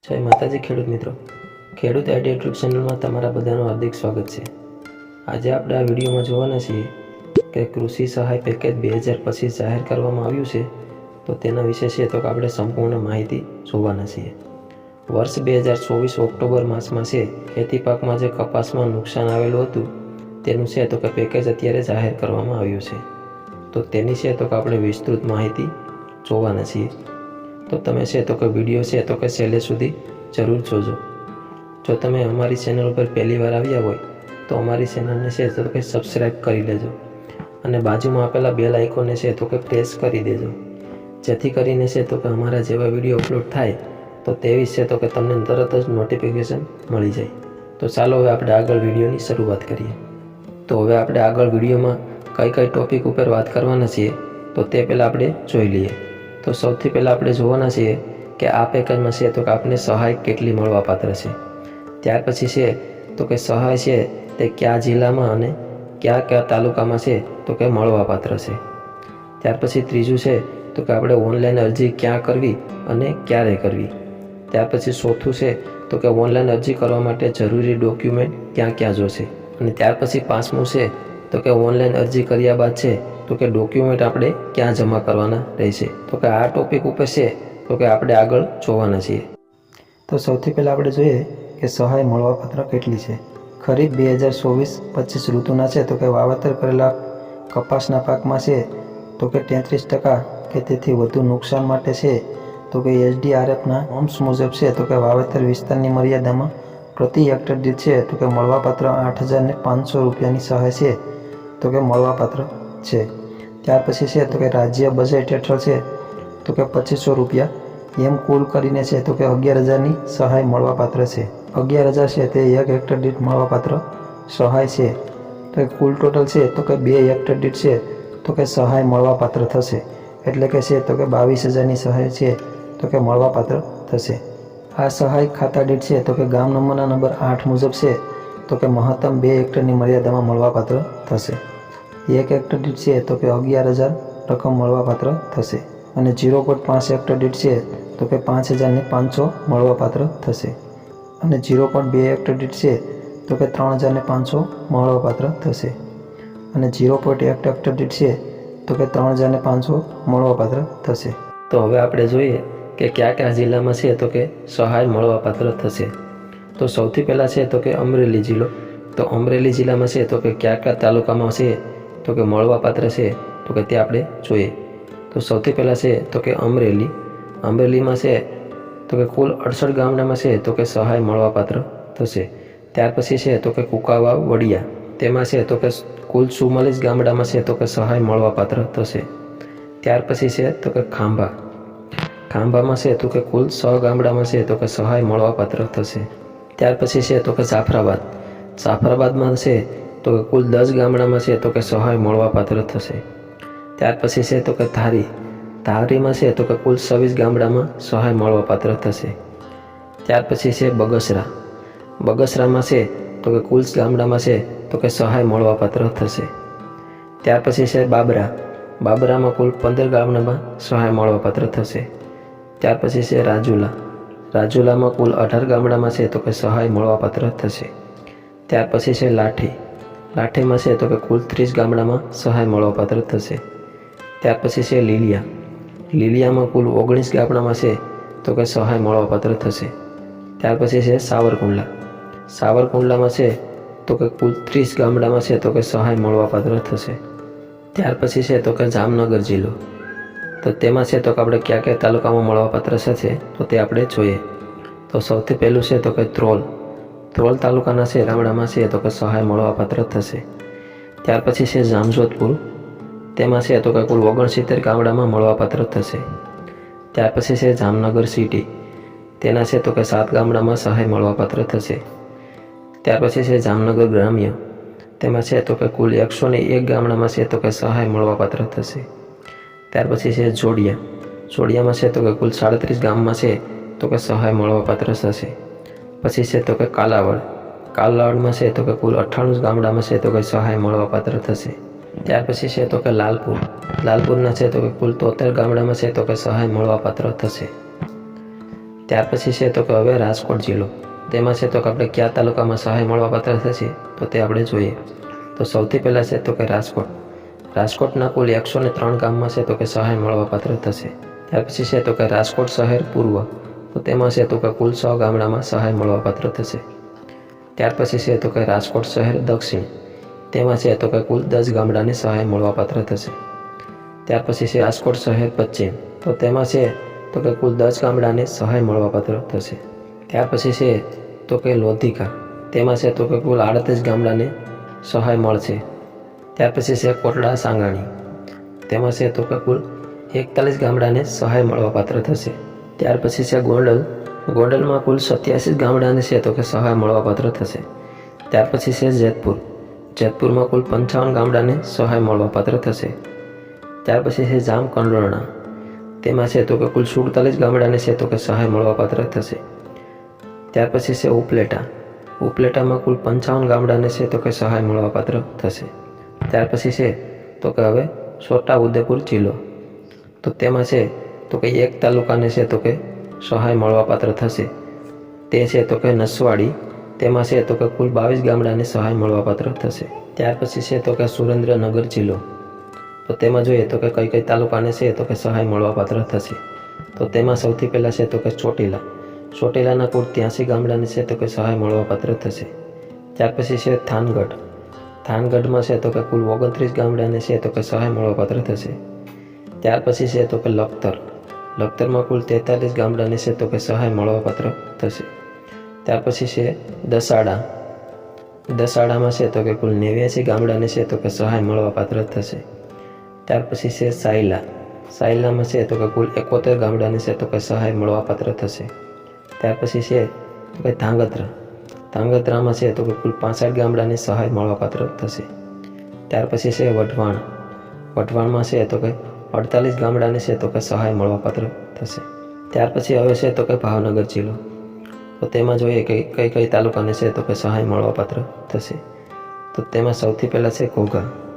જય માતાજી ખેડૂત મિત્રો, ખેડૂત આઈડિયા યુટ્યુબ ચેનલમાં તમારા બધાનું હાર્દિક સ્વાગત છે। આજે આપણે આ વિડીયોમાં જોવાના છીએ કે કૃષિ સહાય પેકેજ 2025 જાહેર કરવામાં આવ્યું છે, તો તેના વિશે છે તો આપણે સંપૂર્ણ માહિતી જોવાના છીએ। વર્ષ 2024 ઓક્ટોબર માસમાં છે ખેતી પાકમાં જે કપાસમાં નુકસાન આવેલું હતું તેનું છે તો કે પેકેજ અત્યારે જાહેર કરવામાં આવ્યું છે, તો તેની છે તો કે આપણે વિસ્તૃત માહિતી જોવાના છીએ। તો તમે છે તો કે વિડીયો છે તો કે છેલ્લે સુધી જરૂર જોજો। જો તમે અમારી ચેનલ ઉપર પહેલી વાર આવ્યા હોય તો અમારી ચેનલને છે તો કે સબસ્ક્રાઈબ કરી લેજો અને બાજુમાં આપેલા બેલ આઇકોનને છે તો કે પ્રેસ કરી દેજો, જેથી કરીને છે તો કે અમારા જેવા વિડીયો અપલોડ થાય તો તેવી છે તો કે તમને તરત જ નોટિફિકેશન મળી જાય। તો ચાલો હવે આપણે આગળ વિડીયોની શરૂઆત કરીએ। તો હવે આપણે આગળ વિડીયોમાં કઈ ટોપિક ઉપર વાત કરવાના છીએ તો તે પહેલાં આપણે જોઈ લઈએ। તો સૌથી પહેલાં આપણે જોવાના છીએ કે આ પેકેજમાં છે તો કે આપને સહાય કેટલી મળવાપાત્ર છે, ત્યાર પછી છે તો કે સહાય છે તે કયા જિલ્લામાં અને કયા તાલુકામાં છે તો કે મળવાપાત્ર છે। ત્યાર પછી ત્રીજું છે તો કે આપણે ઓનલાઈન અરજી ક્યાં કરવી અને ક્યારે કરવી। ત્યાર પછી ચોથું છે તો કે ઓનલાઈન અરજી કરવા માટે જરૂરી ડોક્યુમેન્ટ ક્યાં જોશે, અને ત્યાર પછી પાંચમું છે તો કે ઓનલાઈન અરજી કર્યા બાદ છે તો કે ડોક્યુમેન્ટ આપણે ક્યાં જમા કરવાના રહેશે। તો કે આ ટોપિક ઉપર છે તો કે આપણે આગળ જોવાના છીએ। તો સૌથી પહેલાં આપણે જોઈએ કે સહાય મળવાપાત્ર કેટલી છે। ખરીફ 2024-25 ઋતુના છે તો કે વાવેતર કરેલા કપાસના પાકમાં છે તો કે 33% કે તેથી વધુ નુકસાન માટે છે તો કે SDRFના નોર્મ્સ મુજબ છે તો કે વાવેતર વિસ્તારની મર્યાદામાં પ્રતિ હેક્ટર દીઠ છે તો કે મળવાપાત્ર 8,500 રૂપિયાની સહાય છે તો કે મળવાપાત્ર છે। ત્યાર પછી છે તો કે રાજ્ય બજેટ હેઠળ છે તો કે 2500 રૂપિયા, એમ કુલ કરીને છે તો કે 11,000ની સહાય મળવાપાત્ર છે। 11,000 છે તે 1 હેક્ટર દીઠ મળવાપાત્ર સહાય છે, તો કુલ ટોટલ છે તો કે 2 હેક્ટર દીઠ છે તો કે સહાય મળવાપાત્ર થશે, એટલે કે છે તો કે 22,000ની સહાય છે તો કે મળવાપાત્ર થશે। આ સહાય ખાતા દીઠ છે તો કે ગામ નંબરના નંબર 8 મુજબ છે તો કે મહત્તમ 2 હેક્ટરની મર્યાદામાં મળવાપાત્ર થશે। 1 હેક્ટર દીઠ છે તો કે 11,000 રકમ મળવાપાત્ર થશે, અને 0.5 હેક્ટર દીઠ છે તો કે 5,500 મળવાપાત્ર થશે, અને 0.2 હેક્ટર દીઠ છે તો કે 3,500 મળવાપાત્ર થશે, અને 0.1 હેક્ટર દીઠ છે તો કે 3,500 મળવાપાત્ર થશે। તો હવે આપણે જોઈએ કે કયા જિલ્લામાં છે તો કે સહાય મળવાપાત્ર થશે। તો સૌથી પહેલાં છે તો કે અમરેલી જિલ્લો। તો અમરેલી જિલ્લામાં છે તો કે કયા તાલુકામાં છે તો કે મળવાપાત્ર છે તો કે તે આપણે જોઈએ। તો સૌથી પહેલાં છે તો કે અમરેલીમાં છે તો કે કુલ 68 ગામડામાં છે તો કે સહાય મળવાપાત્ર થશે। ત્યાર પછી છે તો કે કુકાવાવ વડિયા, તેમાં છે તો કે કુલ 44 ગામડામાં છે તો કે સહાય મળવાપાત્ર થશે। ત્યાર પછી છે તો કે ખાંભામાં છે તો કે કુલ 6 ગામડામાં છે તો કે સહાય મળવાપાત્ર થશે। ત્યાર પછી છે તો કે જાફરાબાદમાં છે તો કે કુલ 10 ગામડામાં છે તો કે સહાય મળવાપાત્ર થશે। ત્યાર પછી છે તો કે ધારીમાં છે તો કે કુલ 26 ગામડામાં સહાય મળવાપાત્ર થશે। ત્યાર પછી છે બગસરામાં છે તો કે કુલ ગામડામાં છે તો કે સહાય મળવાપાત્ર થશે। ત્યાર પછી છે બાબરામાં કુલ 15 ગામડામાં સહાય મળવાપાત્ર થશે। ત્યાર પછી છે રાજુલામાં કુલ 18 ગામડામાં છે તો કે સહાય મળવાપાત્ર થશે। ત્યાર પછી છે લાઠીમાં છે તો કે કુલ 30 ગામડામાં સહાય મળવાપાત્ર થશે। ત્યાર પછી છે લીલિયામાં કુલ 19 ગામડામાં છે તો કે સહાય મળવાપાત્ર થશે। ત્યાર પછી છે સાવરકુંડલામાં છે તો કે કુલ 30 ગામડામાં છે તો કે સહાય મળવાપાત્ર થશે। ત્યાર પછી છે તો કે જામનગર જિલ્લો। તો તેમાં છે તો કે આપણે કયા તાલુકામાં મળવાપાત્ર થશે તો તે આપણે જોઈએ। તો સૌથી પહેલું છે તો કે ધ્રોલ તાલુકાના છે ગામડામાં છે તો કે સહાય મળવાપાત્ર થશે। ત્યાર પછી છે જામજોધપુર, તેમાં છે તો કે કુલ 69 ગામડામાં મળવાપાત્ર થશે। ત્યાર પછી છે જામનગર સિટી, તેના છે તો કે 7 ગામડામાં સહાય મળવાપાત્ર થશે। ત્યાર પછી છે જામનગર ગ્રામ્ય, તેમાં છે તો કે કુલ 101 ગામડામાં છે તો કે સહાય મળવાપાત્ર થશે। ત્યાર પછી છે જોડિયામાં છે તો કે કુલ 37 ગામમાં છે તો કે સહાય મળવાપાત્ર થશે। પછી છે તો કે કાલાવડમાં છે તો કે કુલ 98 ગામડામાં છે તો કે સહાય મળવાપાત્ર થશે। ત્યાર પછી છે તો કે લાલપુરના છે તો કે કુલ 73 ગામડામાં છે તો કે સહાય મળવાપાત્ર થશે। ત્યાર પછી છે તો કે હવે રાજકોટ જિલ્લો, તેમાં છે તો કે આપણે કયા તાલુકામાં સહાય મળવાપાત્ર થશે તો તે આપણે જોઈએ. તો સૌથી પહેલાં છે તો કે રાજકોટના કુલ 103 ગામમાં છે તો કે સહાય મળવાપાત્ર થશે. ત્યાર પછી છે તો કે રાજકોટ શહેર પૂર્વ, તો તેમાં છે તો કે કુલ 6 ગામડામાં સહાય મળવાપાત્ર થશે. ત્યાર પછી છે તો કે રાજકોટ શહેર દક્ષિણ, તેમાં છે તો કે કુલ 10 ગામડાને સહાય મળવાપાત્ર થશે. ત્યાર પછી છે રાજકોટ શહેર પશ્ચિમ, તો તેમાં છે તો કે કુલ 10 ગામડાને સહાય મળવાપાત્ર થશે. ત્યાર પછી છે તો કે લોધિકા, તેમાં છે તો કે કુલ 38 ગામડાને સહાય મળશે. ત્યાર પછી છે કોટડા સાંગાણી, તેમાં છે તો કે કુલ 41 ગામડાને સહાય મળવાપાત્ર થશે. ત્યાર પછી છે ગોંડલમાં કુલ 87 ગામડાને છે તો કે સહાય મળવાપાત્ર થશે. ત્યાર પછી છે જેતપુરમાં કુલ 55 ગામડાને સહાય મળવાપાત્ર થશે. ત્યાર પછી છે જામકંડોરણા, તેમાં છે તો કે કુલ 47 ગામડાને છે તો કે સહાય મળવાપાત્ર થશે. ત્યાર પછી છે ઉપલેટામાં કુલ 55 ગામડાને છે તો કે સહાય મળવાપાત્ર થશે. ત્યાર પછી છે તો કે હવે છોટાઉદેપુર જિલ્લો, તો તેમાં છે તો કે એક તાલુકાને છે તો કે સહાય મળવાપાત્ર થશે, તે છે તો કે નસવાડી, તેમાં છે તો કે કુલ 22 ગામડાને સહાય મળવાપાત્ર થશે. ત્યાર પછી છે તો કે સુરેન્દ્રનગર જિલ્લો, તો તેમાં જોઈએ તો કે કઈ તાલુકાને છે તો કે સહાય મળવાપાત્ર થશે. તો તેમાં સૌથી પહેલાં છે તો કે ચોટીલાના કુલ 83 ગામડાને છે તો કે સહાય મળવાપાત્ર થશે. ત્યાર પછી છે થાનગઢમાં છે તો કે કુલ 29 ગામડાને છે તો કે સહાય મળવાપાત્ર થશે. ત્યાર પછી છે તો કે લખતરમાં કુલ 43 ગામડાને છે તો કે સહાય મળવાપાત્ર થશે. ત્યાર પછી છે દસાડામાં છે તો કે કુલ 89 ગામડાને છે તો કે સહાય મળવાપાત્ર થશે. ત્યાર પછી છે સાયલામાં છે તો કે કુલ 71 ગામડાને છે તો કે સહાય મળવાપાત્ર થશે. ત્યાર પછી છે તો કે ધાંગધ્રામાં છે તો કે કુલ 65 ગામડાને સહાય મળવાપાત્ર થશે. ત્યાર પછી છે વઢવાણમાં છે તો કે 48 ગામડાને છે તો કે સહાય મળવાપાત્ર થશે. ત્યાર પછી હવે છે તો કે ભાવનગર જિલ્લો, તો તેમાં જોઈએ કે કઈ તાલુકાને છે તો કે સહાય મળવાપાત્ર થશે. તો તેમાં સૌથી પહેલાં છે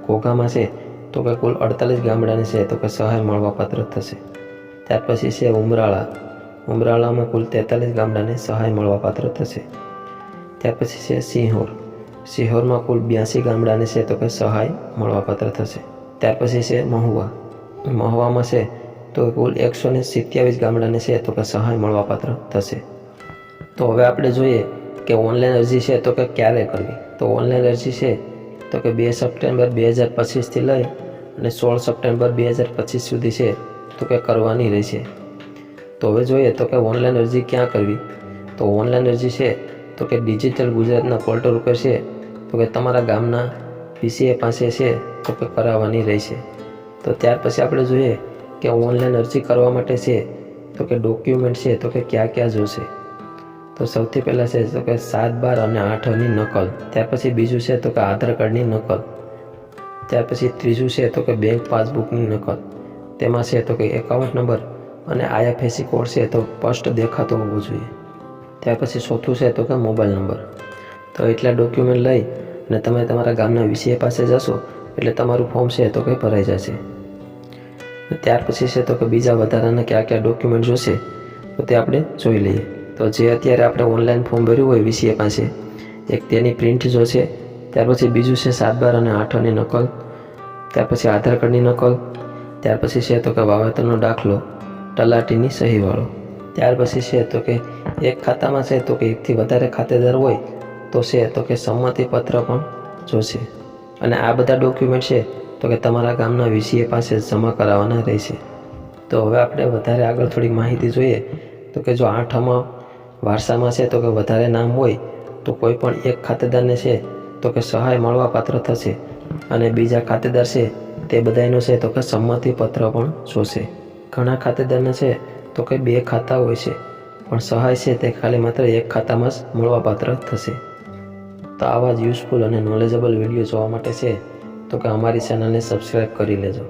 ઘોઘામાં છે તો કે કુલ 48 ગામડાને છે તો કે સહાય મળવાપાત્ર થશે. ત્યાર પછી છે ઉમરાળામાં કુલ 43 ગામડાને સહાય મળવાપાત્ર થશે. ત્યાર પછી છે સિહોરમાં કુલ 82 ગામડાને છે તો કે સહાય મળવાપાત્ર થશે. ત્યાર પછી છે મહુવામાં છે તો કુલ 127 ગામડાને છે તો કે સહાય મળવાપાત્ર થશે. તો હવે આપણે જોઈએ કે ઓનલાઈન અરજી છે તો કે ક્યારે કરવી. તો ઓનલાઈન અરજી છે તો કે 2 સપ્ટેમ્બર 2025થી લઈ અને 16 સપ્ટેમ્બર 2025 સુધી છે તો કે કરવાની રહેશે. તો હવે જોઈએ તો કે ઓનલાઈન અરજી ક્યાં કરવી. તો ઓનલાઈન અરજી છે તો કે ડિજિટલ ગુજરાતના પોર્ટલ ઉપર છે તો કે તમારા ગામના PCA પાસે છે તો કે કરાવવાની રહેશે. તો ત્યાર પછી આપણે જોઈએ કે ઓનલાઈન અરજી કરવા માટે છે તો કે ડોક્યુમેન્ટ છે તો કે ક્યાં જોશે. તો સૌથી પહેલાં છે તો કે 7, 12 અને 8ની નકલ. ત્યાર પછી બીજું છે તો કે આધાર કાર્ડની નકલ. ત્યાર પછી ત્રીજું છે તો કે બેંક પાસબુકની નકલ. તેમાં છે તો કે એકાઉન્ટ નંબર અને IFSC કોડ છે તો સ્પષ્ટ દેખાતો હોવો જોઈએ. ત્યાર પછી ચોથું છે તો કે મોબાઈલ નંબર. તો એટલા ડોક્યુમેન્ટ લઈ અને તમે તમારા ગામના VCA પાસે જશો એટલે તમારું ફોર્મ છે તો કે ભરાઈ જશે. ત્યાર પછી છે તો કે બીજા વધારાના કયા ડોક્યુમેન્ટ જોશે તો તે આપણે જોઈ લઈએ. તો જે અત્યારે આપણે ઓનલાઈન ફોર્મ ભર્યું હોય VCA પાસે, એક તેની પ્રિન્ટ જોશે. ત્યાર પછી બીજું છે 7, 12 અને 8ની નકલ. ત્યાર પછી આધાર કાર્ડની નકલ. ત્યાર પછી છે તો કે વાવેતરનો દાખલો, તલાટીની સહીવાળો. ત્યાર પછી છે તો કે એક ખાતામાં છે તો કે એકથી વધારે ખાતેદાર હોય તો છે તો કે સંમતિપત્ર પણ જોશે. અને આ બધા ડોક્યુમેન્ટ છે તો કે તમારા ગામના VCA પાસે જમા કરાવવાના રહેશે. તો હવે આપણે વધારે આગળ થોડીક માહિતી જોઈએ તો કે જો 8મા વારસામાં છે તો કે વધારે નામ હોય તો કોઈ પણ એક ખાતેદારને છે તો કે સહાય મળવાપાત્ર થશે અને બીજા ખાતેદાર છે તે બધાનો છે તો કે સંમતિપત્ર પણ જોશે. ઘણા ખાતેદારના છે તો કે 2 ખાતા હોય છે પણ સહાય છે તે ખાલી માત્ર એક ખાતામાં જ મળવાપાત્ર થશે. તો આવા જ યુઝફુલ અને નોલેજેબલ વિડીયો જોવા માટે છે તો કે અમારી ચેનલને સબસ્ક્રાઈબ કરી લેજો.